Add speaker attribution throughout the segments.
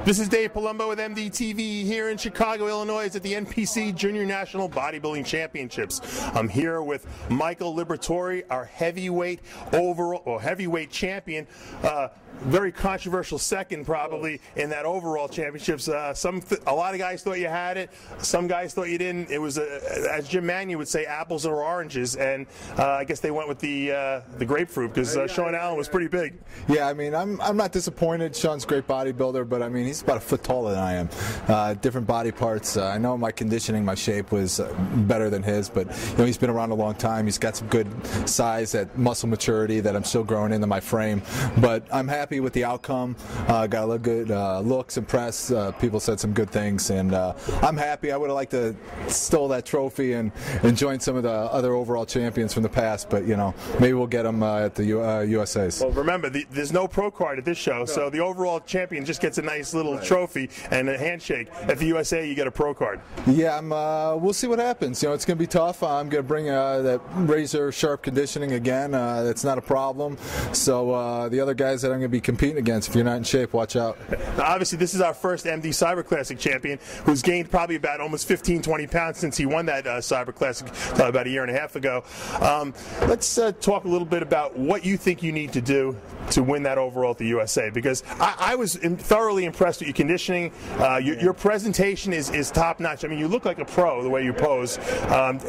Speaker 1: This is Dave Palumbo with MDTV here in Chicago, Illinois at the NPC Junior National Bodybuilding Championships. I'm here with Michael Liberatore, our heavyweight champion. Very controversial second probably in that overall championships. A lot of guys thought you had it. Some guys thought you didn't. It was, as Jim Mannion would say, apples or oranges, and I guess they went with the grapefruit because Sean Allen was pretty big.
Speaker 2: Yeah, I mean, I'm not disappointed. Sean's a great bodybuilder, but I mean, he's about a foot taller than I am. Different body parts. I know my conditioning, my shape was better than his, but you know, he's been around a long time. He's got some good size, that muscle maturity that I'm still growing into my frame. But I'm happy with the outcome. Got a lot of good looks, impressed. People said some good things, and I'm happy. I would have liked to stole that trophy and join some of the other overall champions from the past, but you know, maybe we'll get them at the USA's.
Speaker 1: Well, remember, there's no pro card at this show, so the overall champion just gets a nice little trophy and a handshake. At the USA, you get a pro card.
Speaker 2: Yeah, we'll see what happens. You know, it's going to be tough. I'm going to bring that razor sharp conditioning again. That's not a problem. So the other guys that I'm going to be competing against, if you're not in shape, watch out.
Speaker 1: Now, obviously, this is our first MD Cyber Classic champion, who's gained probably about almost 15-20 pounds since he won that Cyber Classic about a year and a half ago. Let's talk a little bit about what you think you need to do to win that overall at the USA, because I was thoroughly impressed with your conditioning. Your presentation is top-notch. I mean, you look like a pro the way you pose.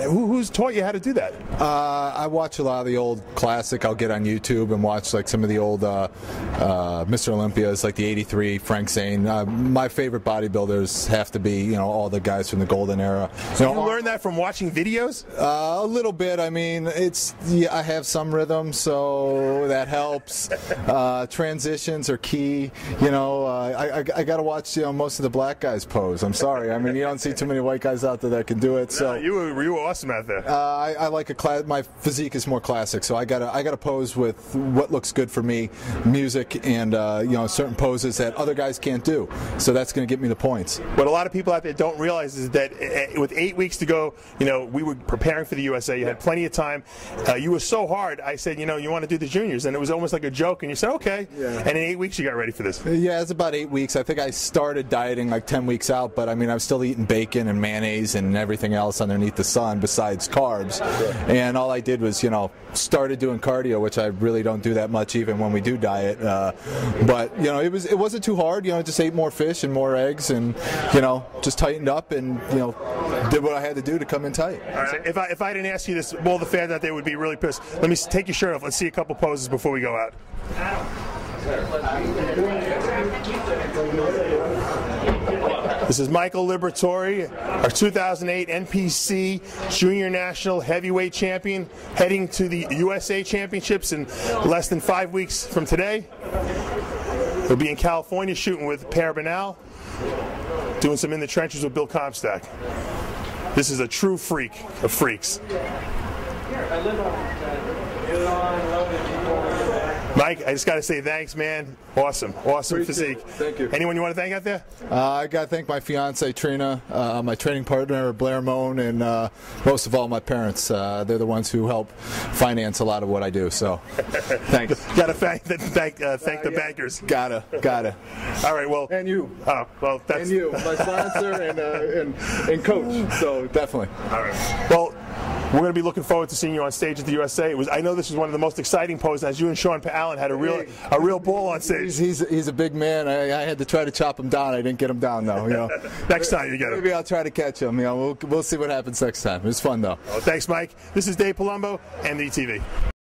Speaker 1: Who's taught you how to do that?
Speaker 2: I watch a lot of the old classic. I'll get on YouTube and watch like some of the old Mr. Olympias, like the '83 Frank Zane. My favorite bodybuilders have to be, you know, all the guys from the golden era.
Speaker 1: So you learned that from watching videos?
Speaker 2: A little bit. I mean, I have some rhythm, so that helps. Transitions are key. You know, I got to watch, you know, most of the black guys pose. I'm sorry. I mean, you don't see too many white guys out there that can do it. So
Speaker 1: no, you were awesome out there.
Speaker 2: I like my physique is more classic, so I gotta pose with what looks good for me, music, and you know, certain poses that other guys can't do. So that's going to get me the points.
Speaker 1: What a lot of people out there don't realize is that with 8 weeks to go, you know, we were preparing for the USA. You had plenty of time. You were so hard. I said, you know, you want to do the juniors, and it was almost like a joke. And you said, okay. Yeah. And in 8 weeks, you got ready for this.
Speaker 2: Yeah, it's about 8 weeks. I think I started dieting like 10 weeks out, but I mean, I was still eating bacon and mayonnaise and everything else underneath the sun besides carbs. And all I did was, you know, started doing cardio, which I really don't do that much even when we do diet. But you know, it wasn't too hard. You know, just ate more fish and more eggs, and you know, just tightened up and you know, did what I had to do to come in tight.
Speaker 1: All right. If I didn't ask you this, all the fans out there would be really pissed. Let me take your shirt off. Let's see a couple poses before we go out. This is Michael Liberatore, our 2008 NPC Junior National Heavyweight Champion, heading to the USA Championships in less than 5 weeks from today. He'll be in California shooting with Per Banal, doing some In the Trenches with Bill Comstock. This is a true freak of freaks. Mike, I just got to say thanks, man. Awesome physique.
Speaker 2: Thank you.
Speaker 1: Anyone you want to thank out there?
Speaker 2: I got to thank my fiance Trina, my training partner Blair Moan, and most of all my parents. They're the ones who help finance a lot of what I do. So, thanks.
Speaker 1: Got to thank the bankers.
Speaker 2: Gotta.
Speaker 1: All right. Well.
Speaker 2: And you.
Speaker 1: Oh, well, that's.
Speaker 2: And you, my sponsor and coach. So definitely.
Speaker 1: All right. Well, we're going to be looking forward to seeing you on stage at the USA. I know this was one of the most exciting poses, as you and Sean Allen had a real ball on stage.
Speaker 2: He's a big man. I had to try to chop him down. I didn't get him down though. You know.
Speaker 1: Next time you get him.
Speaker 2: Maybe I'll try to catch him. You know, we'll see what happens next time. It was fun though.
Speaker 1: Well, thanks, Mike. This is Dave Palumbo, MDTV.